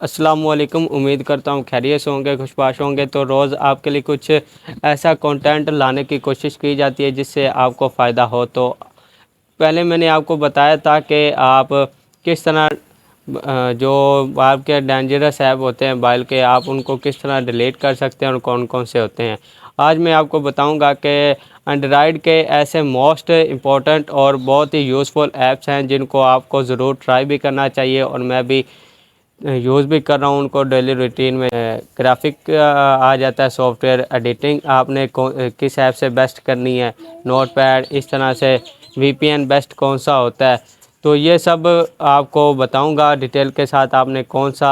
अस्सलामुअलैकुम। उम्मीद करता हूँ खैरियत से होंगे, खुशबाश होंगे। तो रोज़ आपके लिए कुछ ऐसा कंटेंट लाने की कोशिश की जाती है जिससे आपको फ़ायदा हो। तो पहले मैंने आपको बताया था कि आप किस तरह जो आपके डेंजरस ऐप होते हैं मोबाइल के, आप उनको किस तरह डिलीट कर सकते हैं और कौन कौन से होते हैं। आज मैं आपको बताऊंगा कि एंड्रॉयड के ऐसे मोस्ट इम्पोर्टेंट और बहुत ही यूज़फुल ऐप्स हैं जिनको आपको ज़रूर ट्राई भी करना चाहिए, और मैं भी यूज़ भी कर रहा हूँ उनको डेली रूटीन में। ग्राफिक आ जाता है, सॉफ्टवेयर एडिटिंग आपने किस ऐप से बेस्ट करनी है, नोटपैड, इस तरह से वीपीएन बेस्ट कौन सा होता है। तो ये सब आपको बताऊंगा डिटेल के साथ, आपने कौन सा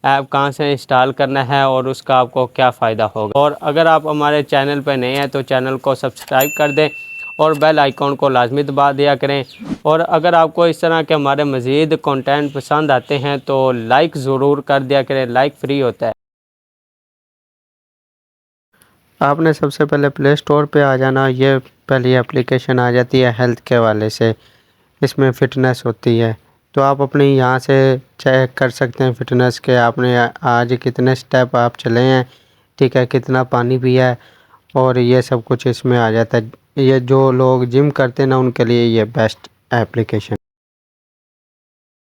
ऐप कहाँ से इंस्टॉल करना है और उसका आपको क्या फ़ायदा होगा। और अगर आप हमारे चैनल पर नए हैं तो चैनल को सब्सक्राइब कर दें और बेल आइकॉन को लाजमी दबा दिया करें। और अगर आपको इस तरह के हमारे मज़ीद कंटेंट पसंद आते हैं तो लाइक ज़रूर कर दिया करें, लाइक फ्री होता है। आपने सबसे पहले प्ले स्टोर पे आ जाना। ये पहली एप्लीकेशन आ जाती है हेल्थ के वाले से, इसमें फ़िटनेस होती है। तो आप अपनी यहाँ से चेक कर सकते हैं फ़िटनेस के, आपने आज कितने स्टेप आप चले हैं, ठीक है, कितना पानी पिया है, और ये सब कुछ इसमें आ जाता है। ये जो लोग जिम करते हैं ना, उनके लिए ये बेस्ट एप्लीकेशन।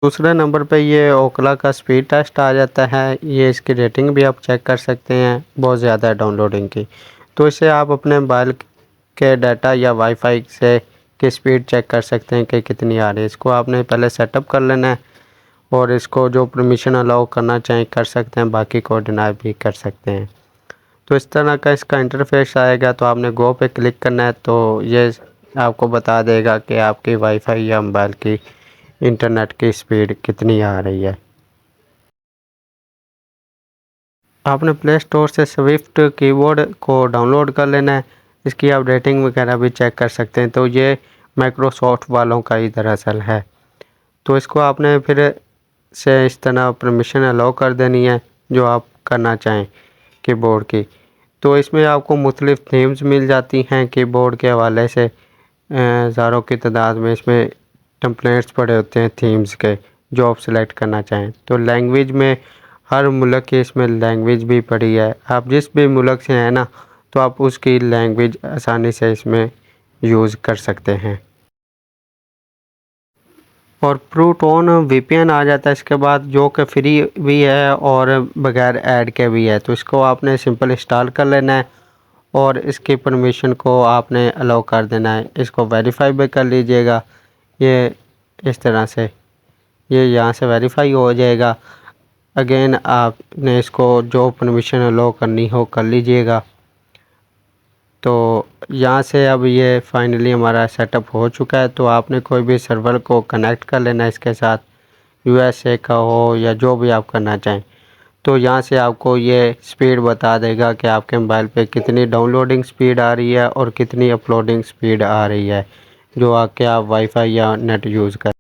दूसरे नंबर पे ये ओखला का स्पीड टेस्ट आ जाता है। ये इसकी रेटिंग भी आप चेक कर सकते हैं, बहुत ज़्यादा है डाउनलोडिंग की। तो इसे आप अपने मोबाइल के डाटा या वाईफाई से की स्पीड चेक कर सकते हैं कि कितनी आ रही है। इसको आपने पहले सेटअप कर लेना है, और इसको जो परमिशन अलाउ करना चाहें कर सकते हैं, बाकी को डिनाई भी कर सकते हैं। तो इस तरह का इसका इंटरफेस आएगा। तो आपने गो पे क्लिक करना है, तो ये आपको बता देगा कि आपकी वाईफाई या मोबाइल की इंटरनेट की स्पीड कितनी आ रही है। आपने प्ले स्टोर से स्विफ्ट कीबोर्ड को डाउनलोड कर लेना है। इसकी आप रेटिंग वगैरह भी चेक कर सकते हैं। तो ये माइक्रोसॉफ्ट वालों का ही दरअसल है। तो इसको आपने फिर से इस तरह परमिशन अलाउ कर देनी है जो आप करना चाहें कीबोर्ड की। तो इसमें आपको मुख्तलिफ़ थीम्स मिल जाती हैं कीबोर्ड के हवाले से, हज़ारों की तादाद में इसमें टेम्पलेट्स पड़े होते हैं थीम्स के, जो आप सेलेक्ट करना चाहें। तो लैंग्वेज में हर मुल्क की इसमें लैंग्वेज भी पड़ी है। आप जिस भी मुल्क से हैं ना, तो आप उसकी लैंग्वेज आसानी से इसमें यूज़ कर सकते हैं। और प्रूटोन वीपीएन आ जाता है इसके बाद, जो कि फ्री भी है और बगैर ऐड के भी है। तो इसको आपने सिंपल इंस्टॉल कर लेना है, और इसकी परमिशन को आपने अलाउ कर देना है। इसको वेरीफाई भी कर लीजिएगा। ये इस तरह से ये यहाँ से वेरीफाई हो जाएगा। अगेन आपने इसको जो परमिशन अलाउ करनी हो कर लीजिएगा। तो यहाँ से अब ये फाइनली हमारा सेटअप हो चुका है। तो आपने कोई भी सर्वर को कनेक्ट कर लेना है इसके साथ, यूएसए का हो या जो भी आप करना चाहें। तो यहाँ से आपको ये स्पीड बता देगा कि आपके मोबाइल पे कितनी डाउनलोडिंग स्पीड आ रही है और कितनी अपलोडिंग स्पीड आ रही है, जो आके आप वाईफाई या नेट यूज़ कर।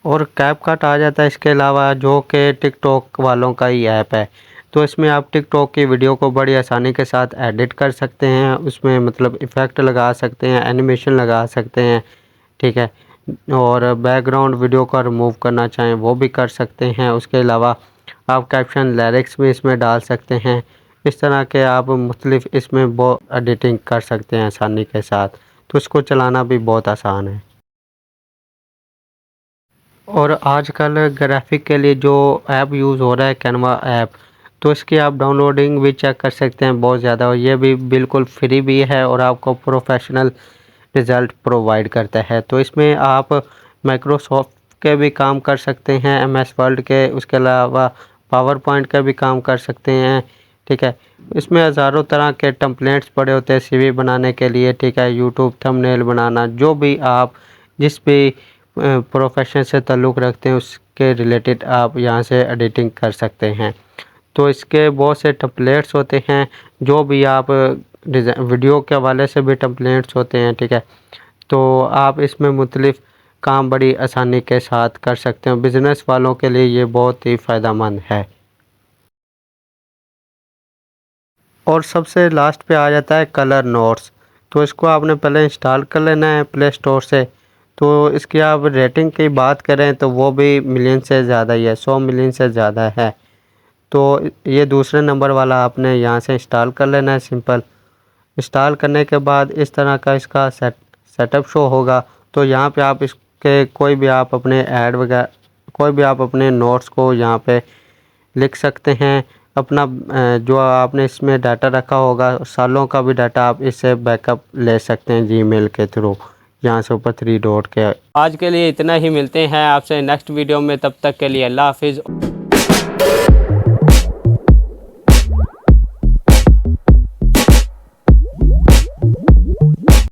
और कैपकट आ जाता है इसके अलावा, जो कि टिकटॉक वालों का ही ऐप है। तो इसमें आप टिकटॉक की वीडियो को बड़ी आसानी के साथ एडिट कर सकते हैं, उसमें मतलब इफ़ेक्ट लगा सकते हैं, एनिमेशन लगा सकते हैं, ठीक है। और बैकग्राउंड वीडियो का रिमूव करना चाहें वो भी कर सकते हैं। उसके अलावा आप कैप्शन लिरिक्स भी इसमें डाल सकते हैं। इस तरह के आप मुख्तलिफ इसमें बहुत एडिटिंग कर सकते हैं आसानी के साथ। तो इसको चलाना भी बहुत आसान है। और आजकल ग्राफिक के लिए जो ऐप यूज़ हो रहा है, कैनवा ऐप, तो इसकी आप डाउनलोडिंग भी चेक कर सकते हैं बहुत ज़्यादा, और ये भी बिल्कुल फ्री भी है और आपको प्रोफेशनल रिज़ल्ट प्रोवाइड करता है। तो इसमें आप माइक्रोसॉफ्ट के भी काम कर सकते हैं, एमएस वर्ड के, उसके अलावा पावर पॉइंट का भी काम कर सकते हैं, ठीक है। इसमें हज़ारों तरह के टेम्पलेट्स पड़े होते हैं सीवी बनाने के लिए, ठीक है। यूट्यूब थंबनेल बनाना, जो भी आप जिस भी प्रोफेशन से ताल्लुक़ रखते हैं उसके रिलेटेड आप यहाँ से एडिटिंग कर सकते हैं। तो इसके बहुत से टेम्पलेट्स होते हैं, जो भी आप वीडियो के हवाले से भी टेम्पलेट्स होते हैं, ठीक है। तो आप इसमें मुख्तलिफ़ काम बड़ी आसानी के साथ कर सकते हैं। बिज़नेस वालों के लिए ये बहुत ही फ़ायदेमंद है। और सबसे लास्ट पे आ जाता है कलर नोट्स। तो इसको आपने पहले इंस्टॉल कर लेना है प्ले स्टोर से। तो इसकी आप रेटिंग की बात करें तो वो भी मिलियन से ज़्यादा ही है, 100 मिलियन से ज़्यादा है। तो ये दूसरे नंबर वाला आपने यहाँ से इंस्टॉल कर लेना है सिंपल। इंस्टॉल करने के बाद इस तरह का इसका सेटअप शो होगा। तो यहाँ पे आप इसके कोई भी आप अपने ऐड वगैरह, कोई भी आप अपने नोट्स को यहाँ पे लिख सकते हैं। अपना जो आपने इसमें डाटा रखा होगा सालों का भी डाटा आप इससे बैकअप ले सकते हैं जीमेल के थ्रू, यहाँ से ऊपर 3 डॉट के। आज के लिए इतना ही, मिलते हैं आपसे नेक्स्ट वीडियो में, तब तक के लिए अल्लाह हाफिज़।